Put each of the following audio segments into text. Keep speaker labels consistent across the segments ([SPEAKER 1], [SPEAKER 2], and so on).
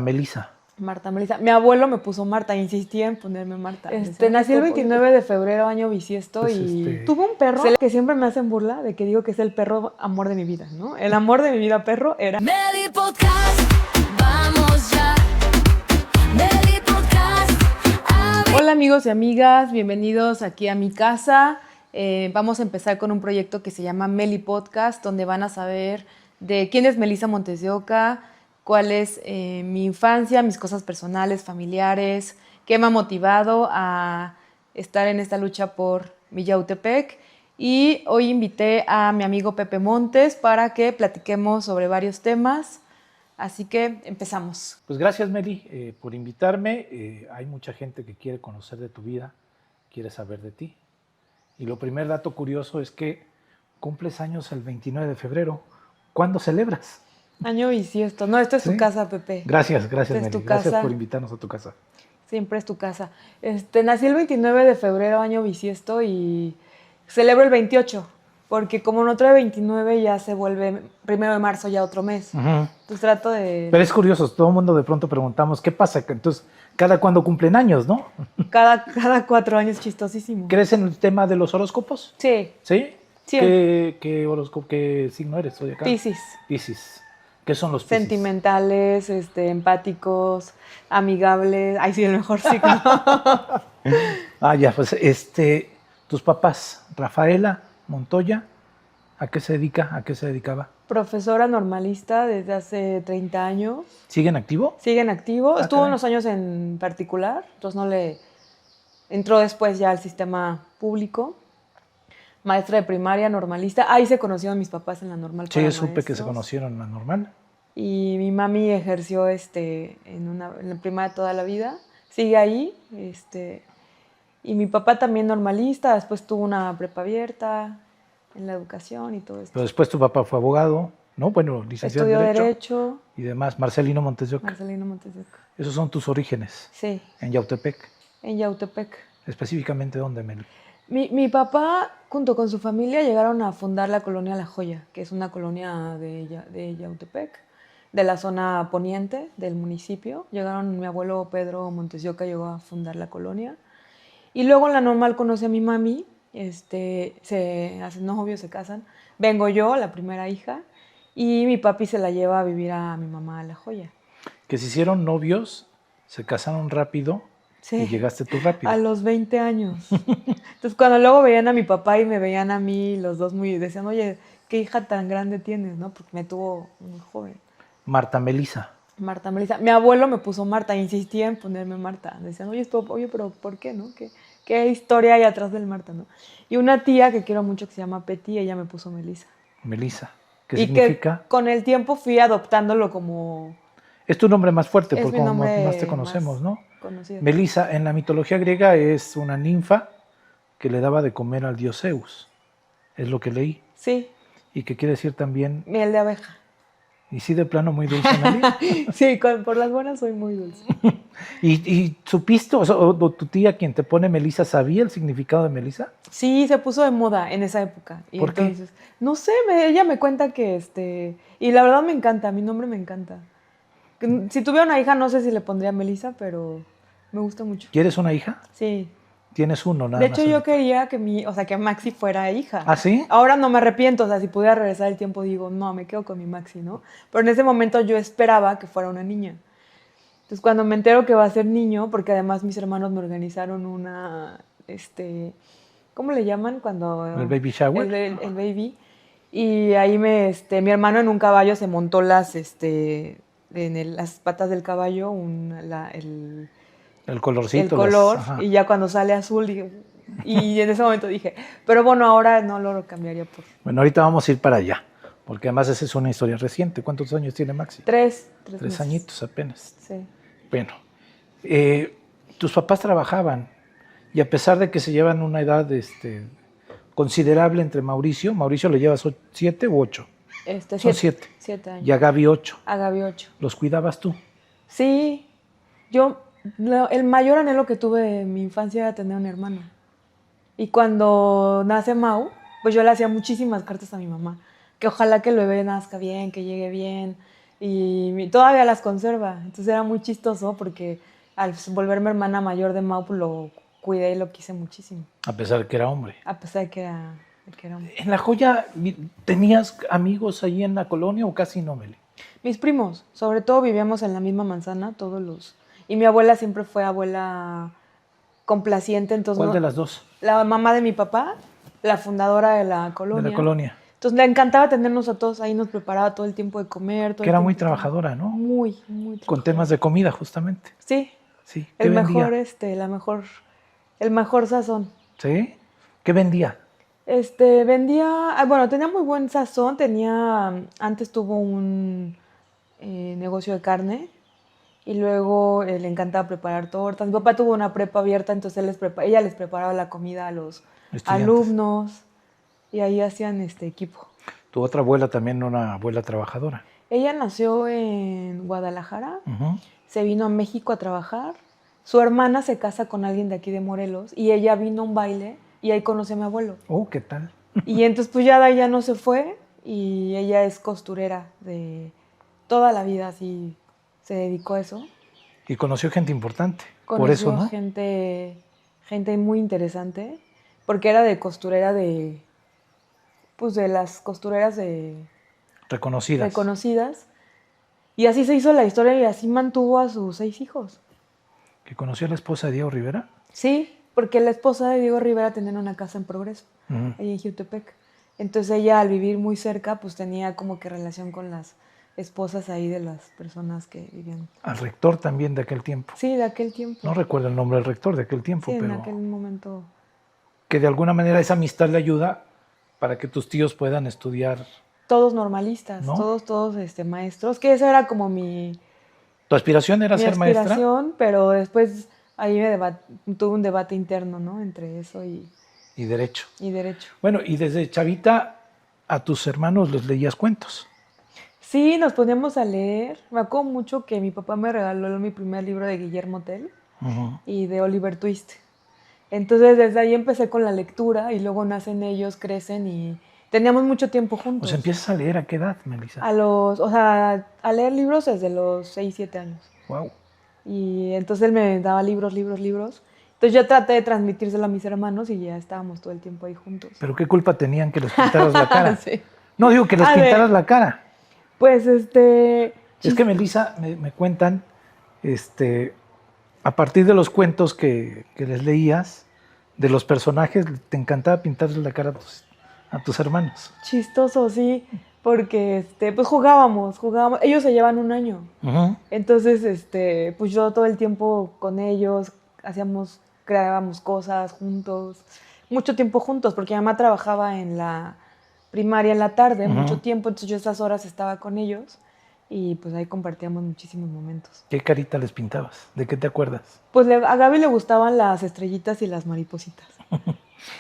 [SPEAKER 1] Melissa.
[SPEAKER 2] Marta Melissa. Mi abuelo me puso Marta, insistía en ponerme Marta. Nací el 29 de febrero, año bisiesto,
[SPEAKER 1] Pues
[SPEAKER 2] y tuve un perro que siempre me hacen burla de que digo que es el perro amor de mi vida, ¿no? El amor de mi vida perro era...
[SPEAKER 3] Meli Podcast, vamos ya. Meli Podcast.
[SPEAKER 2] Hola amigos y amigas, bienvenidos aquí a mi casa. Vamos a empezar con un proyecto que se llama Meli Podcast, donde van a saber de quién es Melissa Montes de Oca, cuál es mi infancia, mis cosas personales, familiares, qué me ha motivado a estar en esta lucha por Villautepec. Y hoy invité a mi amigo Pepe Montes para que platiquemos sobre varios temas. Así que empezamos.
[SPEAKER 1] Pues gracias, Meli, por invitarme. Hay mucha gente que quiere conocer de tu vida, quiere saber de ti. Y lo primer dato curioso es que cumples años el 29 de febrero. ¿Cuándo celebras?
[SPEAKER 2] Año bisiesto. No, esto es tu casa, Pepe.
[SPEAKER 1] Gracias,
[SPEAKER 2] Esta es
[SPEAKER 1] Meli.
[SPEAKER 2] tu
[SPEAKER 1] Gracias
[SPEAKER 2] casa.
[SPEAKER 1] por invitarnos a tu casa.
[SPEAKER 2] Siempre es tu casa. Nací el 29 de febrero, año bisiesto, y celebro el 28, porque como no trae 29 ya se vuelve 1 de marzo, ya otro mes. Entonces trato de...
[SPEAKER 1] Pero es curioso, todo el mundo de pronto preguntamos, ¿qué pasa? Entonces, ¿cada cuándo cumplen años, no?
[SPEAKER 2] Cada 4 años, chistosísimo.
[SPEAKER 1] ¿Crees en el tema de los horóscopos?
[SPEAKER 2] Sí.
[SPEAKER 1] ¿Sí?
[SPEAKER 2] Sí.
[SPEAKER 1] ¿Qué horóscopo, qué signo eres hoy acá?
[SPEAKER 2] Piscis.
[SPEAKER 1] Piscis. ¿Qué son los Piscis?
[SPEAKER 2] Sentimentales, empáticos, amigables. Ay, sí, el mejor signo.
[SPEAKER 1] Ya, pues, tus papás, Rafaela Montoya, ¿a qué se dedica? ¿A qué se dedicaba?
[SPEAKER 2] Profesora normalista desde hace 30 años.
[SPEAKER 1] ¿Sigue en activo?
[SPEAKER 2] Sigue en activo. Estuvo
[SPEAKER 1] Caray.
[SPEAKER 2] unos años en particular, entonces no le... Entró después ya al sistema público. Maestra de primaria, normalista. Ahí se conocieron mis papás en la normal.
[SPEAKER 1] Sí,
[SPEAKER 2] para
[SPEAKER 1] supe que se
[SPEAKER 2] maestros.
[SPEAKER 1] conocieron en la normal.
[SPEAKER 2] Y mi mami ejerció en la primaria toda la vida. Sigue ahí. Y mi papá también normalista. Después tuvo una prepa abierta en la educación y todo esto.
[SPEAKER 1] Pero después tu papá fue abogado, ¿no? Bueno, licenciado
[SPEAKER 2] Estudió
[SPEAKER 1] en
[SPEAKER 2] Derecho.
[SPEAKER 1] y demás. Marcelino Montes de Oca.
[SPEAKER 2] Marcelino Montes de Oca.
[SPEAKER 1] Esos son tus orígenes.
[SPEAKER 2] Sí,
[SPEAKER 1] En Yautepec.
[SPEAKER 2] en Yautepec.
[SPEAKER 1] Específicamente, ¿dónde, Meli?
[SPEAKER 2] Mi papá, junto con su familia, llegaron a fundar la colonia La Joya, que es una colonia de Yautepec, de la zona poniente del municipio. Mi abuelo Pedro Montes de Oca llegó a fundar la colonia. Y luego en la normal conoce a mi mami, se hacen novios, se casan. Vengo yo, la primera hija, y mi papi se la lleva a vivir a mi mamá a La Joya.
[SPEAKER 1] Que se hicieron novios, se casaron rápido.
[SPEAKER 2] Sí,
[SPEAKER 1] y llegaste tú rápido.
[SPEAKER 2] a los 20 años. Entonces, cuando luego veían a mi papá y me veían a mí, los dos decían, oye, ¿qué hija tan grande tienes? ¿No? Porque me tuvo muy joven.
[SPEAKER 1] Marta Melissa.
[SPEAKER 2] Marta Melissa. Mi abuelo me puso Marta, insistía en ponerme Marta. Decían, oye, pero ¿por qué, no? ¿Qué historia hay atrás del Marta, no? Y una tía que quiero mucho que se llama Peti, ella me puso Melissa.
[SPEAKER 1] Melissa. ¿Qué
[SPEAKER 2] y
[SPEAKER 1] significa?
[SPEAKER 2] Que con el tiempo fui adoptándolo como...
[SPEAKER 1] Es tu nombre más fuerte,
[SPEAKER 2] Es
[SPEAKER 1] porque
[SPEAKER 2] mi
[SPEAKER 1] como
[SPEAKER 2] nombre
[SPEAKER 1] más te conocemos, ¿no?
[SPEAKER 2] Conocido.
[SPEAKER 1] Melissa, en la mitología griega, es una ninfa que le daba de comer al dios Zeus. Es lo que leí.
[SPEAKER 2] Sí,
[SPEAKER 1] Y que quiere decir también...
[SPEAKER 2] miel de abeja.
[SPEAKER 1] Y sí, de plano muy dulce, Meli.
[SPEAKER 2] Sí, por las buenas soy muy dulce.
[SPEAKER 1] ¿Y supiste, o tu tía quien te pone Melissa, sabía el significado de Melissa?
[SPEAKER 2] Sí, se puso de moda en esa época. Y
[SPEAKER 1] ¿Por qué?
[SPEAKER 2] entonces, no sé, ella me cuenta que y la verdad me encanta, mi nombre me encanta. Si tuviera una hija, no sé si le pondría Melissa, pero me gusta mucho.
[SPEAKER 1] ¿Quieres una hija?
[SPEAKER 2] Sí.
[SPEAKER 1] Tienes uno, nada
[SPEAKER 2] De
[SPEAKER 1] más.
[SPEAKER 2] hecho, yo quería que que Maxi fuera hija.
[SPEAKER 1] ¿Ah, sí?
[SPEAKER 2] Ahora no me arrepiento, o sea, si pudiera regresar el tiempo, digo, no, me quedo con mi Maxi, ¿no? Pero en ese momento yo esperaba que fuera una niña. Entonces, cuando me entero que va a ser niño, porque además mis hermanos me organizaron ¿cómo le llaman cuando...?
[SPEAKER 1] ¿El baby shower?
[SPEAKER 2] El baby. Y ahí mi hermano en un caballo se montó las patas del caballo,
[SPEAKER 1] El colorcito.
[SPEAKER 2] el color,
[SPEAKER 1] Ajá.
[SPEAKER 2] y ya cuando sale azul, dije, y en ese momento dije, pero bueno, ahora no lo cambiaría por...
[SPEAKER 1] Bueno, ahorita vamos a ir para allá, porque además esa es una historia reciente. ¿Cuántos años tiene Maxi?
[SPEAKER 2] 3
[SPEAKER 1] 3 añitos apenas.
[SPEAKER 2] Sí.
[SPEAKER 1] Bueno, tus papás trabajaban y a pesar de que se llevan una edad considerable entre Mauricio le llevas 7 u 8. Son 7.
[SPEAKER 2] 7 años.
[SPEAKER 1] Y a Gaby 8.
[SPEAKER 2] A Gaby 8.
[SPEAKER 1] ¿Los cuidabas tú?
[SPEAKER 2] Sí, el mayor anhelo que tuve de mi infancia era tener un hermano. Y cuando nace Mau, pues yo le hacía muchísimas cartas a mi mamá, que ojalá que el bebé nazca bien, que llegue bien, todavía las conserva. Entonces era muy chistoso porque al volverme hermana mayor de Mau, pues lo cuidé y lo quise muchísimo,
[SPEAKER 1] A pesar de que era hombre.
[SPEAKER 2] a pesar de que era hombre.
[SPEAKER 1] ¿En La Joya tenías amigos allí en la colonia o casi no, Meli?
[SPEAKER 2] Mis primos, sobre todo vivíamos en la misma manzana, todos los... Y mi abuela siempre fue abuela complaciente, entonces...
[SPEAKER 1] ¿Cuál
[SPEAKER 2] no-
[SPEAKER 1] de las dos?
[SPEAKER 2] La mamá de mi papá, la fundadora de la colonia.
[SPEAKER 1] De la colonia.
[SPEAKER 2] Entonces le encantaba tenernos a todos ahí, nos preparaba todo el tiempo de comer. Todo
[SPEAKER 1] Que
[SPEAKER 2] el
[SPEAKER 1] era muy
[SPEAKER 2] tiempo-
[SPEAKER 1] trabajadora, ¿no?
[SPEAKER 2] Muy, muy trabajadora.
[SPEAKER 1] Con temas de comida, justamente.
[SPEAKER 2] Sí,
[SPEAKER 1] Sí. ¿Qué
[SPEAKER 2] el
[SPEAKER 1] vendía?
[SPEAKER 2] mejor, el mejor sazón.
[SPEAKER 1] ¿Sí? ¿Qué vendía?
[SPEAKER 2] Bueno, tenía muy buen sazón, antes tuvo un negocio de carne y luego le encantaba preparar tortas. Mi papá tuvo una prepa abierta, entonces ella les preparaba la comida a los
[SPEAKER 1] Estudiantes.
[SPEAKER 2] alumnos y ahí hacían equipo.
[SPEAKER 1] Tu otra abuela también, una abuela trabajadora.
[SPEAKER 2] Ella nació en Guadalajara,
[SPEAKER 1] Ujú.
[SPEAKER 2] se vino a México a trabajar. Su hermana se casa con alguien de aquí de Morelos y ella vino a un baile y ahí conoció a mi abuelo.
[SPEAKER 1] Oh, ¿qué tal?
[SPEAKER 2] Y entonces pues ya de ahí ya no se fue y ella es costurera de toda la vida, así se dedicó a eso.
[SPEAKER 1] Y conoció gente importante.
[SPEAKER 2] Conoció
[SPEAKER 1] Por eso, ¿no?
[SPEAKER 2] gente muy interesante, porque era de costurera pues de las costureras
[SPEAKER 1] Reconocidas.
[SPEAKER 2] reconocidas. Y así se hizo la historia y así mantuvo a sus 6 hijos.
[SPEAKER 1] ¿Que conoció a la esposa de Diego Rivera?
[SPEAKER 2] Sí, porque la esposa de Diego Rivera tenía una casa en Progreso,
[SPEAKER 1] Ujú.
[SPEAKER 2] ahí en Jiutepec. Entonces ella al vivir muy cerca, pues tenía como que relación con las esposas ahí de las personas que vivían.
[SPEAKER 1] Al rector también de aquel tiempo.
[SPEAKER 2] Sí, de aquel tiempo.
[SPEAKER 1] No recuerdo el nombre del rector de aquel tiempo,
[SPEAKER 2] Sí, en
[SPEAKER 1] pero
[SPEAKER 2] aquel momento.
[SPEAKER 1] que de alguna manera esa amistad le ayuda para que tus tíos puedan estudiar.
[SPEAKER 2] Todos normalistas,
[SPEAKER 1] ¿No?
[SPEAKER 2] todos maestros, que esa era como mi
[SPEAKER 1] ¿Tu aspiración era ser maestra?
[SPEAKER 2] aspiración, pero después ahí tuve un debate interno, ¿no? Entre eso
[SPEAKER 1] Y derecho.
[SPEAKER 2] y derecho.
[SPEAKER 1] Bueno, y desde chavita a tus hermanos les leías cuentos.
[SPEAKER 2] Sí, nos poníamos a leer. Me acuerdo mucho que mi papá me regaló mi primer libro de Guillermo Tell
[SPEAKER 1] Ujú.
[SPEAKER 2] y de Oliver Twist. Entonces desde ahí empecé con la lectura y luego nacen ellos, crecen y teníamos mucho tiempo
[SPEAKER 1] O
[SPEAKER 2] juntos.
[SPEAKER 1] sea, empiezas a leer a qué edad, Melissa.
[SPEAKER 2] A leer libros desde los 6, 7 años.
[SPEAKER 1] Wow.
[SPEAKER 2] Y entonces él me daba libros. Entonces yo traté de transmitírselo a mis hermanos y ya estábamos todo el tiempo ahí juntos.
[SPEAKER 1] Pero qué culpa tenían que les pintaras la cara.
[SPEAKER 2] Sí.
[SPEAKER 1] No digo que les
[SPEAKER 2] A ver.
[SPEAKER 1] pintaras la cara.
[SPEAKER 2] Pues
[SPEAKER 1] Es que Melissa, me cuentan, a partir de los cuentos que les leías, de los personajes, te encantaba pintarles la cara a tus hermanos.
[SPEAKER 2] chistoso, sí, porque pues jugábamos. Ellos se llevan un año.
[SPEAKER 1] Ujú.
[SPEAKER 2] Entonces, pues yo todo el tiempo con ellos creábamos cosas juntos, mucho tiempo juntos, porque mi mamá trabajaba en la primaria en la tarde,
[SPEAKER 1] Ujú.
[SPEAKER 2] mucho tiempo, entonces yo esas horas estaba con ellos y pues ahí compartíamos muchísimos momentos.
[SPEAKER 1] ¿Qué carita les pintabas? ¿De qué te acuerdas?
[SPEAKER 2] Pues a Gaby le gustaban las estrellitas y las maripositas.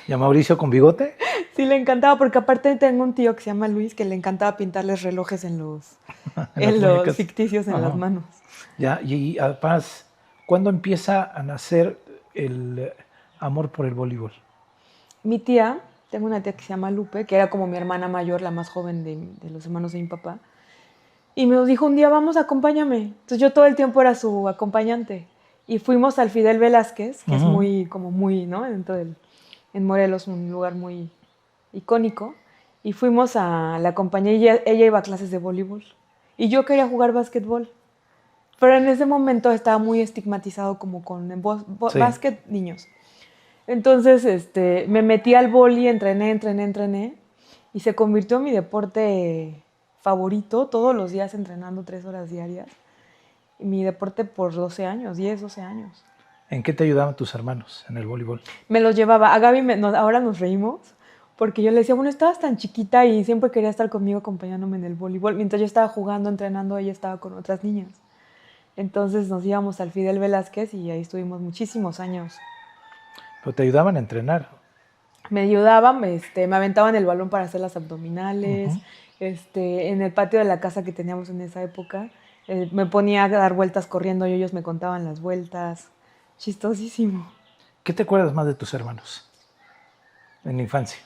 [SPEAKER 1] ¿Y a Mauricio con bigote?
[SPEAKER 2] Sí, le encantaba, porque aparte tengo un tío que se llama Luis que le encantaba pintarles relojes en
[SPEAKER 1] En las
[SPEAKER 2] los
[SPEAKER 1] muñecas.
[SPEAKER 2] ficticios en
[SPEAKER 1] Ajá.
[SPEAKER 2] las manos.
[SPEAKER 1] Ya, y además, ¿cuándo empieza a nacer el amor por el voleibol?
[SPEAKER 2] Mi tía, tengo una tía que se llama Lupe, que era como mi hermana mayor, la más joven de los hermanos de mi papá, y me dijo un día, vamos, acompáñame. Entonces yo todo el tiempo era su acompañante. Y fuimos al Fidel Velázquez, que es
[SPEAKER 1] Ujú.
[SPEAKER 2] muy, ¿no? En Morelos, un lugar muy icónico. Y la acompañé y ella iba a clases de voleibol. Y yo quería jugar básquetbol. Pero en ese momento estaba muy estigmatizado como con
[SPEAKER 1] Sí.
[SPEAKER 2] básquet niños. Entonces, me metí al vóley, entrené y se convirtió en mi deporte favorito, todos los días entrenando 3 horas diarias. Y mi deporte por 12 años, 10, 12 años.
[SPEAKER 1] ¿En qué te ayudaban tus hermanos en el voleibol?
[SPEAKER 2] Me los llevaba. A Gaby, ahora nos reímos, porque yo le decía, bueno, estabas tan chiquita y siempre quería estar conmigo acompañándome en el voleibol. Mientras yo estaba jugando, entrenando, ella estaba con otras niñas. Entonces nos íbamos al Fidel Velázquez y ahí estuvimos muchísimos años.
[SPEAKER 1] Pero te ayudaban a entrenar.
[SPEAKER 2] Me ayudaban, me aventaban el balón para hacer las abdominales.
[SPEAKER 1] Ujú.
[SPEAKER 2] En el patio de la casa que teníamos en esa época, me ponía a dar vueltas corriendo y ellos me contaban las vueltas. Chistosísimo.
[SPEAKER 1] ¿Qué te acuerdas más de tus hermanos en la infancia?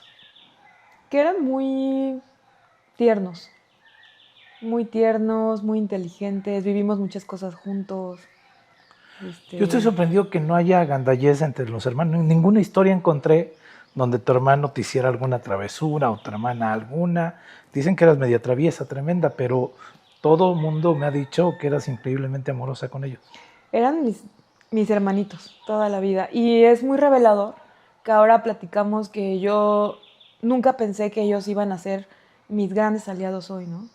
[SPEAKER 2] Que eran muy tiernos. muy tiernos, muy inteligentes, vivimos muchas cosas juntos.
[SPEAKER 1] Yo estoy sorprendido que no haya gandallez entre los hermanos. En ninguna historia encontré donde tu hermano te hiciera alguna travesura o tu hermana alguna. Dicen que eras media traviesa, tremenda, pero todo el mundo me ha dicho que eras increíblemente amorosa con ellos.
[SPEAKER 2] Eran mis hermanitos toda la vida. Y es muy revelador que ahora platicamos que yo nunca pensé que ellos iban a ser mis grandes aliados hoy, ¿no?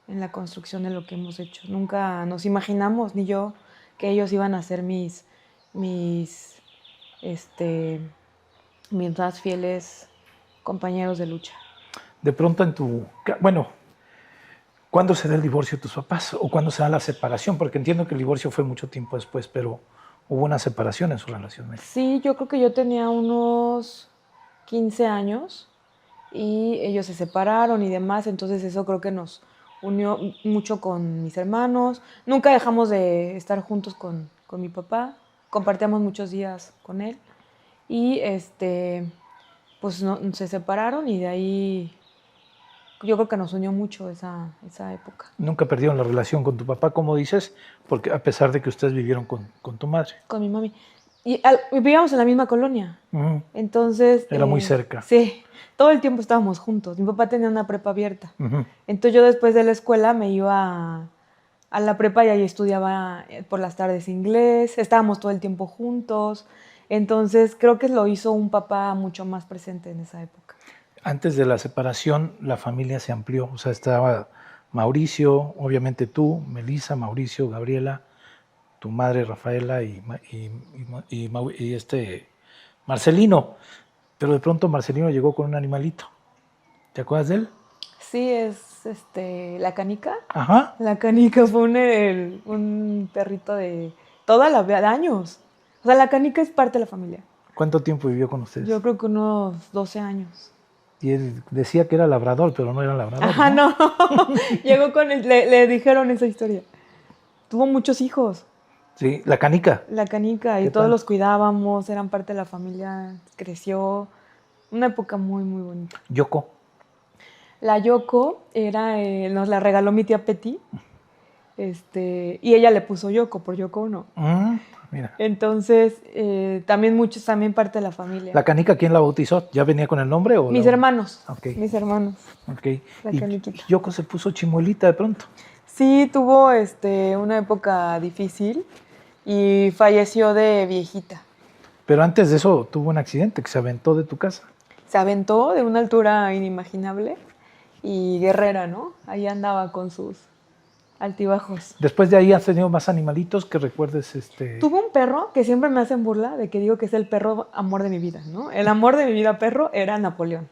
[SPEAKER 2] En la construcción de lo que hemos hecho. Nunca nos imaginamos, ni yo, que ellos iban a ser mis, mis más fieles compañeros de lucha.
[SPEAKER 1] De pronto bueno, ¿cuándo se da el divorcio de tus papás? ¿O cuándo se da la separación? Porque entiendo que el divorcio fue mucho tiempo después, pero hubo una separación en su relación.
[SPEAKER 2] Sí, yo creo que yo tenía unos 15 años y ellos se separaron y demás, entonces eso creo que nos unió mucho con mis hermanos. Nunca dejamos de estar juntos con mi papá, compartíamos muchos días con él y pues se separaron y de ahí yo creo que nos unió mucho esa época.
[SPEAKER 1] Nunca perdieron la relación con tu papá, como dices, porque a pesar de que ustedes vivieron con tu madre.
[SPEAKER 2] Con mi mami. Y vivíamos en la misma colonia.
[SPEAKER 1] Ujú.
[SPEAKER 2] Entonces...
[SPEAKER 1] Era muy cerca.
[SPEAKER 2] Sí, todo el tiempo estábamos juntos. Mi papá tenía una prepa abierta.
[SPEAKER 1] Ujú.
[SPEAKER 2] Entonces yo después de la escuela me iba a la prepa y ahí estudiaba por las tardes inglés. Estábamos todo el tiempo juntos. Entonces creo que lo hizo un papá mucho más presente en esa época.
[SPEAKER 1] Antes de la separación, la familia se amplió. O sea, estaba Mauricio, obviamente tú, Melissa, Mauricio, Gabriela, tu madre Rafaela y Marcelino. Pero de pronto Marcelino llegó con un animalito. ¿Te acuerdas de él?
[SPEAKER 2] Sí, es la canica.
[SPEAKER 1] Ajá.
[SPEAKER 2] La canica fue un perrito de toda la vida, de años. O sea, la canica es parte de la familia.
[SPEAKER 1] ¿Cuánto tiempo vivió con ustedes?
[SPEAKER 2] Yo creo que unos 12 años.
[SPEAKER 1] Y él decía que era labrador, pero no era labrador.
[SPEAKER 2] Ajá, no. Llegó con él, le dijeron esa historia. Tuvo muchos hijos.
[SPEAKER 1] Sí, la canica.
[SPEAKER 2] La canica, y
[SPEAKER 1] ¿Qué
[SPEAKER 2] todos
[SPEAKER 1] tal?
[SPEAKER 2] los cuidábamos, eran parte de la familia, creció. Una época muy, muy bonita.
[SPEAKER 1] Yoko.
[SPEAKER 2] La Yoko nos la regaló mi tía Petty. Y ella le puso Yoko por Yoko Ono.
[SPEAKER 1] Mira.
[SPEAKER 2] Entonces, también parte de la familia.
[SPEAKER 1] ¿La canica quién la bautizó? ¿Ya venía con el nombre? O
[SPEAKER 2] Mis hermanos.
[SPEAKER 1] Ok.
[SPEAKER 2] Mis hermanos.
[SPEAKER 1] Ok.
[SPEAKER 2] La
[SPEAKER 1] Y
[SPEAKER 2] caniquita.
[SPEAKER 1] Yoko se puso chimuelita de pronto.
[SPEAKER 2] Sí, tuvo una época difícil y falleció de viejita.
[SPEAKER 1] Pero antes de eso tuvo un accidente que se aventó de tu casa.
[SPEAKER 2] Se aventó de una altura inimaginable y guerrera, ¿no? Ahí andaba con sus altibajos.
[SPEAKER 1] Después de ahí has tenido más animalitos que recuerdes.
[SPEAKER 2] Tuve un perro que siempre me hacen burla de que digo que es el perro amor de mi vida, ¿no? El amor de mi vida perro era Napoleón.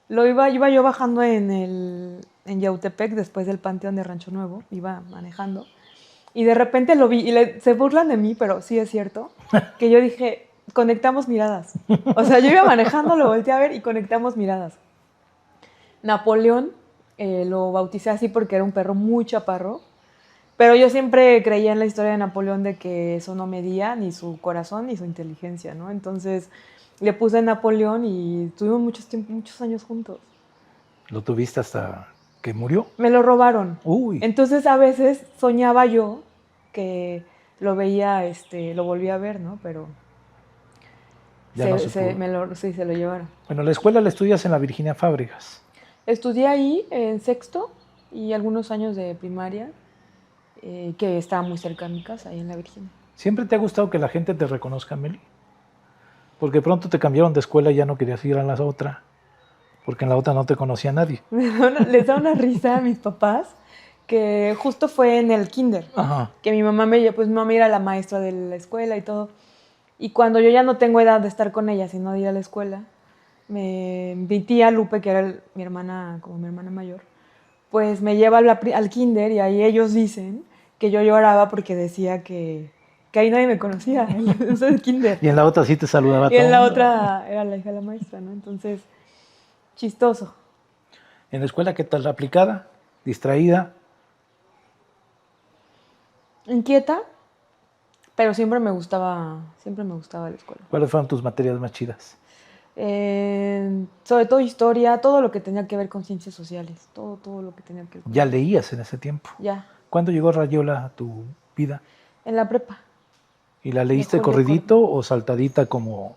[SPEAKER 2] Iba yo bajando en Yautepec, después del Panteón de Rancho Nuevo, iba manejando, y de repente lo vi, y se burlan de mí, pero sí es cierto, que yo dije, conectamos miradas. O sea, yo iba manejando, lo volteé a ver y conectamos miradas. Napoleón lo bauticé así porque era un perro muy chaparro, pero yo siempre creía en la historia de Napoleón de que eso no medía ni su corazón ni su inteligencia, ¿no? Entonces le puse Napoleón y tuvimos muchos años juntos.
[SPEAKER 1] ¿Lo tuviste hasta que murió?
[SPEAKER 2] Me lo robaron.
[SPEAKER 1] Uy.
[SPEAKER 2] Entonces a veces soñaba yo que lo veía, lo volvía a ver, ¿no? Pero
[SPEAKER 1] Ya no se pudo.
[SPEAKER 2] sí, se lo llevaron.
[SPEAKER 1] Bueno, la escuela la estudias en la Virginia Fábregas.
[SPEAKER 2] Estudié ahí en sexto y algunos años de primaria, que estaba muy cerca de mi casa, ahí en la Virginia.
[SPEAKER 1] ¿Siempre te ha gustado que la gente te reconozca, Meli? Porque pronto te cambiaron de escuela y ya no querías ir a la otra, porque en la otra no te conocía nadie.
[SPEAKER 2] Les da una risa a mis papás, que justo fue en el kinder,
[SPEAKER 1] Ajá.
[SPEAKER 2] que mi mamá mi mamá era la maestra de la escuela y todo. Y cuando yo ya no tengo edad de estar con ella, sino de ir a la escuela, mi tía Lupe, que era mi hermana mayor, pues me lleva al kinder y ahí ellos dicen que yo lloraba porque decía que ahí nadie me conocía, en el kinder.
[SPEAKER 1] Y en la otra sí te saludaba
[SPEAKER 2] Y en la
[SPEAKER 1] todo.
[SPEAKER 2] otra era la hija de la maestra, ¿no? Entonces, chistoso.
[SPEAKER 1] ¿En la escuela qué tal? ¿Aplicada? ¿Distraída?
[SPEAKER 2] Inquieta, pero siempre me gustaba la escuela.
[SPEAKER 1] ¿Cuáles fueron tus materias más chidas?
[SPEAKER 2] Sobre todo historia, todo lo que tenía que ver con ciencias sociales, todo lo que tenía que ver con
[SPEAKER 1] Ya leías en ese tiempo.
[SPEAKER 2] Ya,
[SPEAKER 1] ¿Cuándo llegó Rayuela a tu vida?
[SPEAKER 2] en la prepa.
[SPEAKER 1] ¿Y la leíste
[SPEAKER 2] Julio
[SPEAKER 1] corridito o saltadita como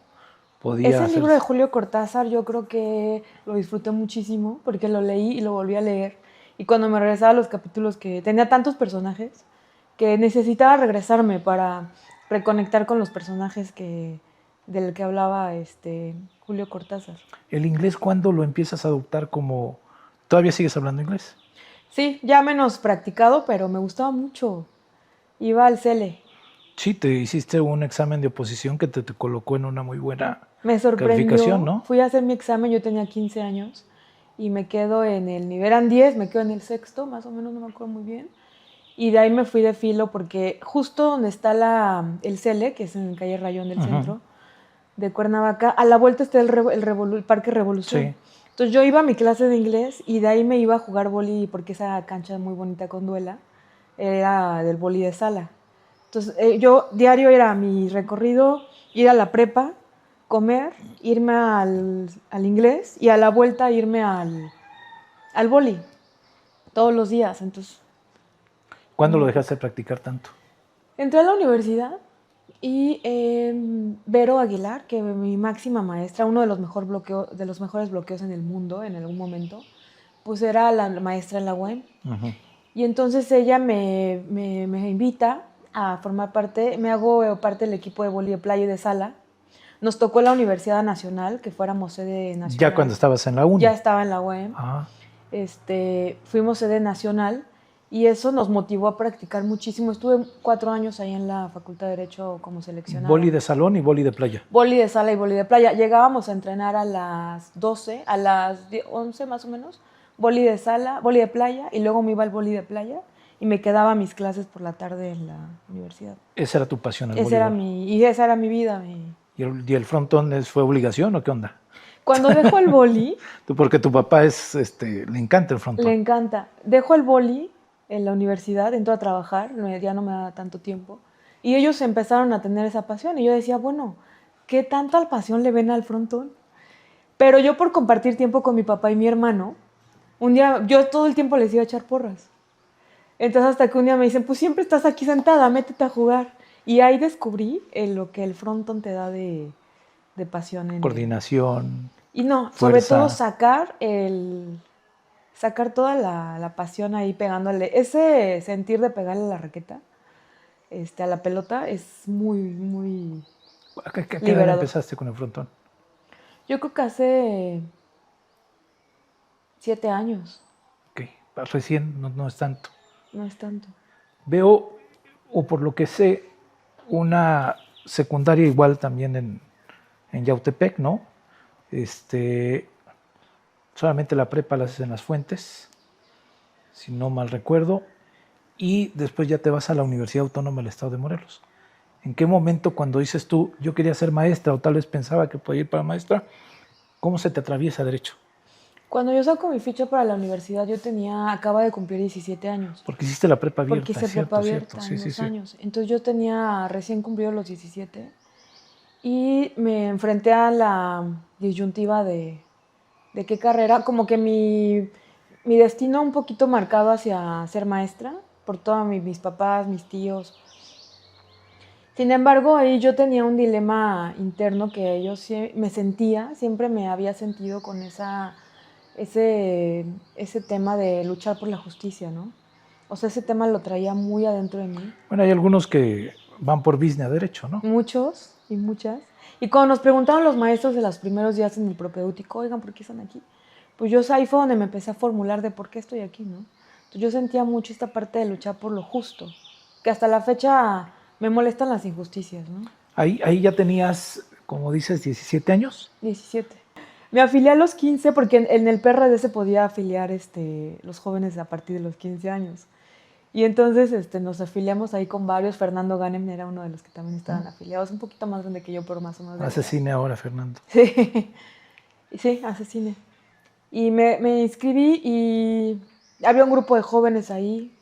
[SPEAKER 1] podía
[SPEAKER 2] Ese
[SPEAKER 1] hacer?
[SPEAKER 2] libro de Julio Cortázar yo creo que lo disfruté muchísimo porque lo leí y lo volví a leer. Y cuando me regresaba a los capítulos que tenía tantos personajes que necesitaba regresarme para reconectar con los personajes del que hablaba Julio Cortázar.
[SPEAKER 1] ¿El inglés cuándo lo empiezas a adoptar como... ¿Todavía sigues hablando inglés?
[SPEAKER 2] Sí, ya menos practicado, pero me gustaba mucho. Iba al CELE.
[SPEAKER 1] Sí, te hiciste un examen de oposición que te colocó en una muy buena
[SPEAKER 2] Me sorprendió.
[SPEAKER 1] calificación, ¿no?
[SPEAKER 2] Fui a hacer mi examen, yo tenía 15 años y me quedo en el nivel, eran 10, me quedo en el sexto, más o menos, no me acuerdo muy bien. Y de ahí me fui de filo porque justo donde está el CELE, que es en calle Rayón del centro de Cuernavaca, a la vuelta está el Parque Revolución.
[SPEAKER 1] Sí.
[SPEAKER 2] Entonces yo iba a mi clase de inglés y de ahí me iba a jugar boli porque esa cancha muy bonita con duela era del boli de sala. Entonces yo diario era mi recorrido, ir a la prepa, comer, irme al inglés y a la vuelta irme al boli todos los días. Entonces
[SPEAKER 1] ¿Cuándo lo dejaste de practicar tanto?
[SPEAKER 2] entré a la universidad y Vero Aguilar, que mi máxima maestra, uno de los mejores bloqueos en el mundo en algún momento, pues era la maestra en la UEM.
[SPEAKER 1] Ujú.
[SPEAKER 2] Y entonces ella me invita a formar parte, me hago parte del equipo de vóley de playa y de sala. Nos tocó la Universidad Nacional, que fuéramos sede nacional.
[SPEAKER 1] Ya cuando estabas en la uni.
[SPEAKER 2] Ya estaba en la UEM.
[SPEAKER 1] Ah,
[SPEAKER 2] Fuimos sede nacional y eso nos motivó a practicar muchísimo. Estuve 4 años ahí en la Facultad de Derecho como seleccionada.
[SPEAKER 1] boli de salón y boli de playa.
[SPEAKER 2] Boli de sala y boli de playa. Llegábamos a entrenar a las 12, a las 11 más o menos. Boli de sala, boli de playa y luego me iba al boli de playa y me quedaba a mis clases por la tarde en la universidad.
[SPEAKER 1] Esa era tu pasión, el
[SPEAKER 2] Esa
[SPEAKER 1] voleibol.
[SPEAKER 2] esa era mi vida.
[SPEAKER 1] ¿Y el frontón fue obligación o qué onda?
[SPEAKER 2] Cuando dejo el boli,
[SPEAKER 1] Porque tu papá le encanta el frontón.
[SPEAKER 2] le encanta. Dejo el boli en la universidad, entro a trabajar, ya no me da tanto tiempo. Y ellos empezaron a tener esa pasión. Y yo decía, bueno, ¿qué tanta pasión le ven al frontón? Pero yo por compartir tiempo con mi papá y mi hermano, un día, yo todo el tiempo les iba a echar porras. Entonces hasta que un día me dicen, pues siempre estás aquí sentada, métete a jugar. Y ahí descubrí lo que el frontón te da de pasión.
[SPEAKER 1] Coordinación.
[SPEAKER 2] Y no,
[SPEAKER 1] fuerza.
[SPEAKER 2] sobre todo sacar toda la pasión ahí pegándole. Ese sentir de pegarle la raqueta a la pelota es muy, muy
[SPEAKER 1] ¿A qué edad
[SPEAKER 2] liberador.
[SPEAKER 1] empezaste con el frontón?
[SPEAKER 2] Yo creo que hace 7 años,
[SPEAKER 1] Ok, recién no es tanto.
[SPEAKER 2] no es tanto.
[SPEAKER 1] Veo, o por lo que sé, una secundaria igual también en Yautepec, ¿no? Solamente la prepa la haces en Las Fuentes, si no mal recuerdo, y después ya te vas a la Universidad Autónoma del Estado de Morelos. ¿En qué momento cuando dices tú, yo quería ser maestra o tal vez pensaba que podía ir para maestra, cómo se te atraviesa derecho?
[SPEAKER 2] Cuando yo saco mi ficha para la universidad, acaba de cumplir 17 años.
[SPEAKER 1] Porque hiciste la prepa abierta,
[SPEAKER 2] Porque hice
[SPEAKER 1] ¿cierto?
[SPEAKER 2] prepa abierta
[SPEAKER 1] Sí,
[SPEAKER 2] en
[SPEAKER 1] sí,
[SPEAKER 2] 2
[SPEAKER 1] sí.
[SPEAKER 2] años. Entonces yo tenía recién cumplido los 17 y me enfrenté a la disyuntiva de qué carrera, como que mi destino un poquito marcado hacia ser maestra, por todos mis papás, mis tíos. Sin embargo, ahí yo tenía un dilema interno que yo siempre me había sentido con ese tema de luchar por la justicia, ¿no? O sea, ese tema lo traía muy adentro de mí.
[SPEAKER 1] Bueno, hay algunos que van por business a derecho, ¿no?
[SPEAKER 2] Muchos y muchas. Y cuando nos preguntaron los maestros de los primeros días en el propedéutico, oigan, ¿por qué están aquí? Pues ahí fue donde me empecé a formular de por qué estoy aquí, ¿no? Entonces yo sentía mucho esta parte de luchar por lo justo, que hasta la fecha me molestan las injusticias, ¿no?
[SPEAKER 1] Ahí ya tenías, como dices, 17 años.
[SPEAKER 2] 17. Me afilié a los 15 porque en el PRD se podía afiliar los jóvenes a partir de los 15 años. Y entonces nos afiliamos ahí con varios. Fernando Ganem era uno de los que también estaban afiliados, un poquito más grande que yo, pero más o menos.
[SPEAKER 1] Hace cine ahora, Fernando.
[SPEAKER 2] Sí, sí, hace cine. Y me inscribí y había un grupo de jóvenes ahí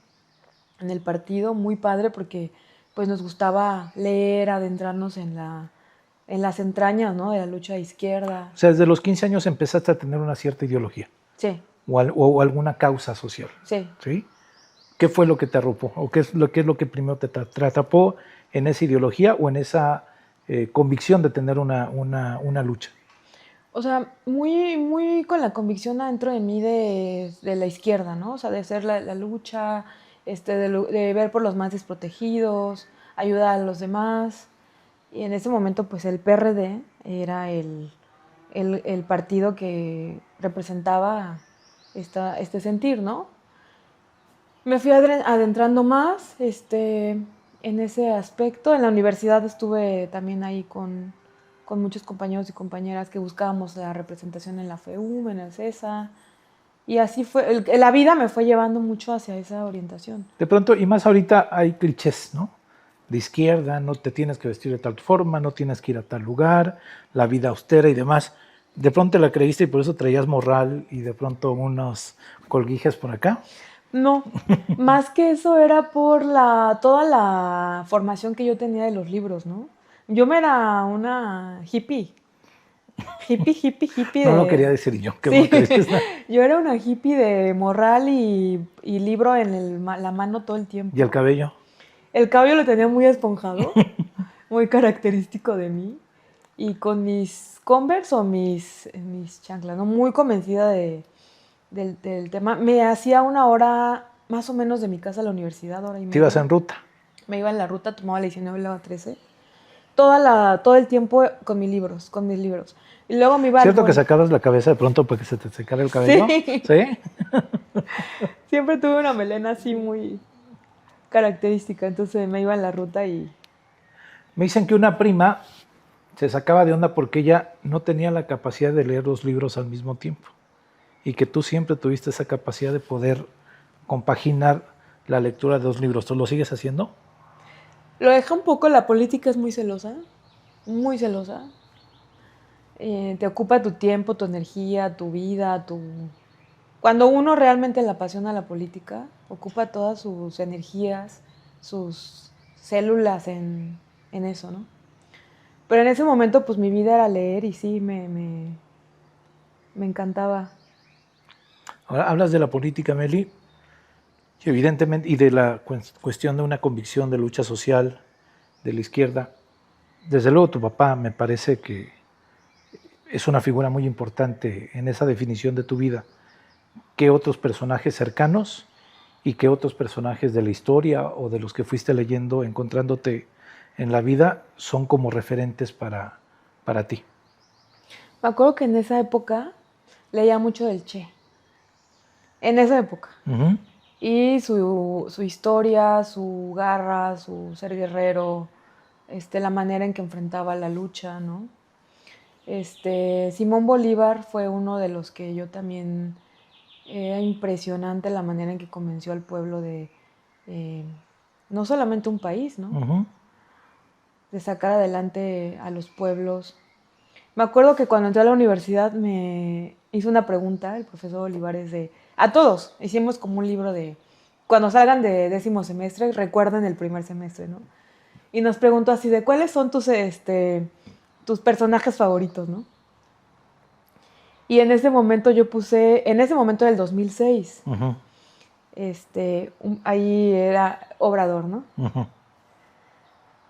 [SPEAKER 2] en el partido, muy padre, porque pues nos gustaba leer, adentrarnos en en las entrañas, ¿no? De la lucha de izquierda.
[SPEAKER 1] O sea, desde los 15 años empezaste a tener una cierta ideología
[SPEAKER 2] Sí,
[SPEAKER 1] o alguna causa social,
[SPEAKER 2] sí.
[SPEAKER 1] ¿sí? ¿Qué fue lo que te arropó? ¿O qué es lo que primero te atrapó en esa ideología o en esa convicción de tener una lucha?
[SPEAKER 2] O sea, muy, muy con la convicción adentro de mí de la izquierda, ¿no? O sea, de hacer la lucha, de ver por los más desprotegidos, ayudar a los demás. Y en ese momento, pues el PRD era el partido que representaba este sentir, ¿no? Me fui adentrando más en ese aspecto. En la universidad estuve también ahí con muchos compañeros y compañeras que buscábamos la representación en la FEUM, en el CESA. Y así fue, la vida me fue llevando mucho hacia esa orientación.
[SPEAKER 1] De pronto, y más ahorita hay clichés, ¿no? De izquierda, no te tienes que vestir de tal forma, no tienes que ir a tal lugar, la vida austera y demás. De pronto la creíste y por eso traías morral y de pronto unos colguijes por acá.
[SPEAKER 2] No, más que eso era por toda la formación que yo tenía de los libros, ¿no? Yo me era una hippie. Hippie
[SPEAKER 1] No
[SPEAKER 2] de...
[SPEAKER 1] lo quería decir yo, qué
[SPEAKER 2] Sí,
[SPEAKER 1] bueno que dices.
[SPEAKER 2] yo era una hippie de morral y libro en la mano todo el tiempo.
[SPEAKER 1] ¿Y el cabello?
[SPEAKER 2] El cabello lo tenía muy esponjado, muy característico de mí. Y con mis Converse o mis chanclas, ¿no? Muy convencida del tema. Me hacía 1 hora más o menos de mi casa a la universidad, hora y media.
[SPEAKER 1] Te ibas en ruta.
[SPEAKER 2] Me iba en la ruta, tomaba la 19 y la 13. Todo el tiempo con mis libros. Y luego me iba
[SPEAKER 1] ¿Cierto que
[SPEAKER 2] al
[SPEAKER 1] sacabas la cabeza de pronto para que se te secara el cabello?
[SPEAKER 2] Sí.
[SPEAKER 1] ¿Sí?
[SPEAKER 2] Siempre tuve una melena así muy característica, entonces me iba en la ruta y...
[SPEAKER 1] Me dicen que una prima se sacaba de onda porque ella no tenía la capacidad de leer los libros al mismo tiempo y que tú siempre tuviste esa capacidad de poder compaginar la lectura de 2 libros. ¿Tú lo sigues haciendo?
[SPEAKER 2] Lo deja un poco, la política es muy celosa, muy celosa. Te ocupa tu tiempo, tu energía, tu vida, Cuando uno realmente le apasiona la política, ocupa todas sus energías, sus células en eso, ¿no? Pero en ese momento, pues mi vida era leer y sí, me encantaba.
[SPEAKER 1] Ahora hablas de la política, Meli, y evidentemente, y de la cuestión de una convicción de lucha social de la izquierda. Desde luego tu papá me parece que es una figura muy importante en esa definición de tu vida. ¿Qué otros personajes cercanos y qué otros personajes de la historia o de los que fuiste leyendo, encontrándote en la vida, son como referentes para ti?
[SPEAKER 2] Me acuerdo que en esa época leía mucho del Che. En esa época.
[SPEAKER 1] Uh-huh.
[SPEAKER 2] Y su historia, su garra, su ser guerrero, la manera en que enfrentaba la lucha, ¿no? Simón Bolívar fue uno de los que yo también... Era impresionante la manera en que convenció al pueblo de... no solamente un país, ¿no?
[SPEAKER 1] Uh-huh.
[SPEAKER 2] De sacar adelante a los pueblos. Me acuerdo que cuando entré a la universidad me hizo una pregunta el profesor Olivares a todos, hicimos como un libro de... Cuando salgan de 10º semestre, recuerden el primer semestre, ¿no? Y nos preguntó así de cuáles son tus personajes favoritos, ¿no? Y en ese momento yo puse, en ese momento del 2006,
[SPEAKER 1] Uh-huh.
[SPEAKER 2] Ahí era Obrador, ¿no?
[SPEAKER 1] Uh-huh.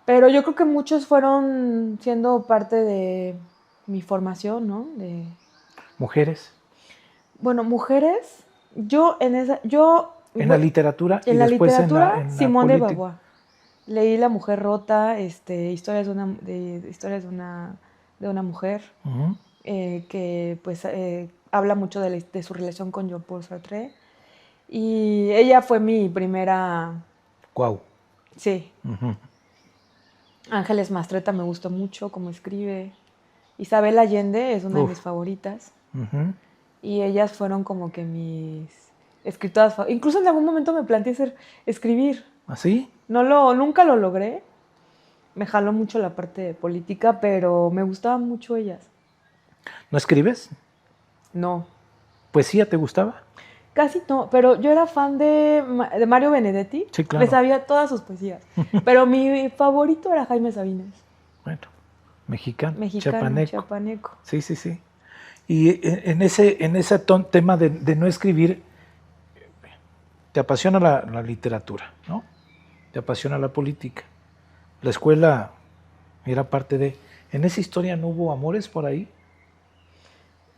[SPEAKER 2] Pero yo creo que muchos fueron siendo parte de mi formación, ¿no?
[SPEAKER 1] ¿Mujeres?
[SPEAKER 2] Bueno, mujeres,
[SPEAKER 1] En la literatura y
[SPEAKER 2] en la
[SPEAKER 1] después
[SPEAKER 2] literatura,
[SPEAKER 1] en la
[SPEAKER 2] Simón de
[SPEAKER 1] política.
[SPEAKER 2] Beauvoir. Leí La mujer rota, historias de una mujer,
[SPEAKER 1] Uh-huh.
[SPEAKER 2] que pues habla mucho de su relación con Jean-Paul Sartre. Y ella fue mi primera...
[SPEAKER 1] Guau.
[SPEAKER 2] Sí.
[SPEAKER 1] Uh-huh.
[SPEAKER 2] Ángeles Mastretta me gustó mucho cómo escribe. Isabel Allende es una de mis favoritas.
[SPEAKER 1] Uh-huh.
[SPEAKER 2] Y ellas fueron como que mis escritoras favoritas. Incluso en algún momento me planteé escribir.
[SPEAKER 1] ¿Así?
[SPEAKER 2] Nunca lo logré. Me jaló mucho la parte de política, pero me gustaban mucho ellas.
[SPEAKER 1] ¿No escribes?
[SPEAKER 2] No.
[SPEAKER 1] ¿Poesía te gustaba?
[SPEAKER 2] Casi no, pero yo era fan de Mario Benedetti.
[SPEAKER 1] Sí, claro.
[SPEAKER 2] Me sabía todas sus poesías. Pero mi favorito era Jaime Sabines.
[SPEAKER 1] Bueno, Mexicano,
[SPEAKER 2] mexicano,
[SPEAKER 1] chiapaneco.
[SPEAKER 2] chiapaneco.
[SPEAKER 1] Sí, sí, sí. Y en ese tema de no escribir, te apasiona la literatura, ¿no? Te apasiona la política. La escuela era parte de... ¿En esa historia no hubo amores por ahí?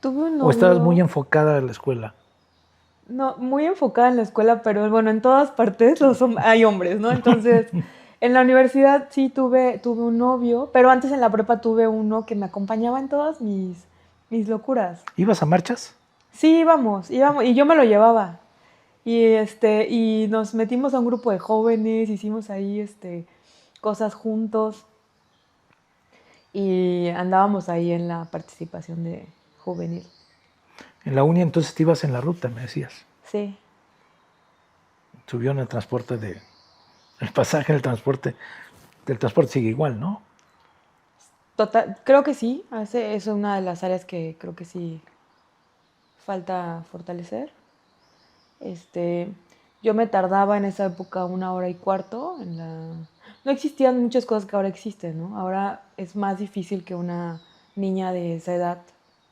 [SPEAKER 2] Tuve un
[SPEAKER 1] ¿O estabas
[SPEAKER 2] novio-
[SPEAKER 1] muy enfocada en la escuela?
[SPEAKER 2] No, muy enfocada en la escuela, pero bueno, en todas partes hay hombres, ¿no? Entonces, en la universidad sí tuve un novio, pero antes en la prepa tuve uno que me acompañaba en todas mis locuras.
[SPEAKER 1] ¿Ibas a marchas?
[SPEAKER 2] Sí, íbamos, y yo me lo llevaba. Y nos metimos a un grupo de jóvenes, hicimos ahí cosas juntos y andábamos ahí en la participación de juvenil.
[SPEAKER 1] En la uni entonces te ibas en la ruta, me decías.
[SPEAKER 2] Sí.
[SPEAKER 1] Subió en el transporte de... El pasaje del transporte sigue igual, ¿no?
[SPEAKER 2] Total, creo que sí, es una de las áreas que creo que sí falta fortalecer. Este, yo me tardaba en esa época 1 hora y cuarto en la... No existían muchas cosas que ahora existen, ¿no? Ahora es más difícil que una niña de esa edad,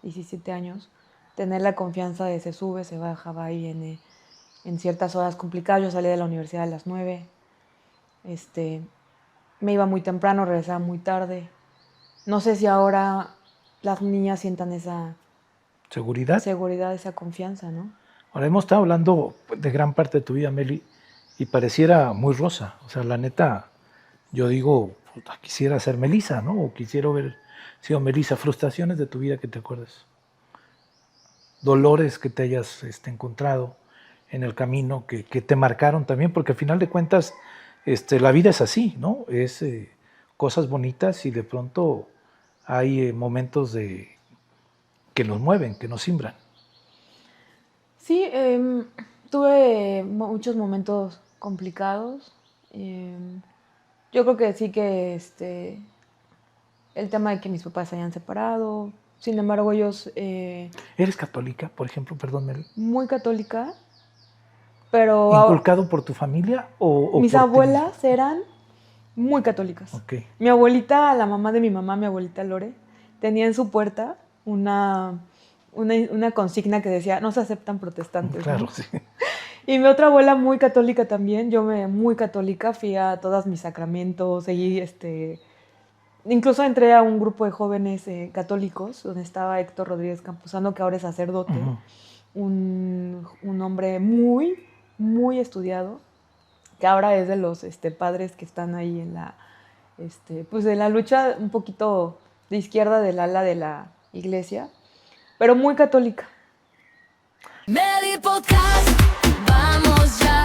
[SPEAKER 2] 17 años, tener la confianza de se sube, se baja, va y viene en ciertas horas complicadas. Yo salía de la universidad a las 9, este, me iba muy temprano, regresaba muy tarde. No sé si ahora las niñas sientan esa
[SPEAKER 1] Seguridad.
[SPEAKER 2] seguridad, esa confianza, ¿no?
[SPEAKER 1] Ahora hemos estado hablando de gran parte de tu vida, Meli, y pareciera muy rosa. O sea, la neta, yo digo, puta, quisiera ser Melissa, ¿no? O quisiera haber sido Melissa. Frustraciones de tu vida que te acuerdes. Dolores que te hayas encontrado en el camino, que te marcaron también, porque al final de cuentas, la vida es así, ¿no? Es cosas bonitas y de pronto hay momentos que nos mueven, que nos simbran.
[SPEAKER 2] Sí, tuve muchos momentos complicados. Yo creo que sí que el tema de que mis papás se hayan separado. Sin embargo, ellos
[SPEAKER 1] ¿Eres católica, por ejemplo? Perdón, Meli.
[SPEAKER 2] muy católica, pero
[SPEAKER 1] ¿Inculcado por tu familia o
[SPEAKER 2] mis
[SPEAKER 1] por ti
[SPEAKER 2] abuelas eran muy católicas.
[SPEAKER 1] mismo? Ok.
[SPEAKER 2] Mi abuelita, la mamá de mi mamá, mi abuelita Lore, tenía en su puerta una consigna que decía, no se aceptan protestantes,
[SPEAKER 1] Claro,
[SPEAKER 2] ¿no?
[SPEAKER 1] sí.
[SPEAKER 2] Y mi otra abuela muy católica también, muy católica, fui a todos mis sacramentos, seguí, incluso entré a un grupo de jóvenes católicos, donde estaba Héctor Rodríguez Campuzano, que ahora es sacerdote,
[SPEAKER 1] Ujú.
[SPEAKER 2] un hombre muy, muy estudiado, que ahora es de los padres que están ahí pues en la lucha un poquito de izquierda del ala de la iglesia, pero muy católica.
[SPEAKER 3] Meli Podcast, vamos ya.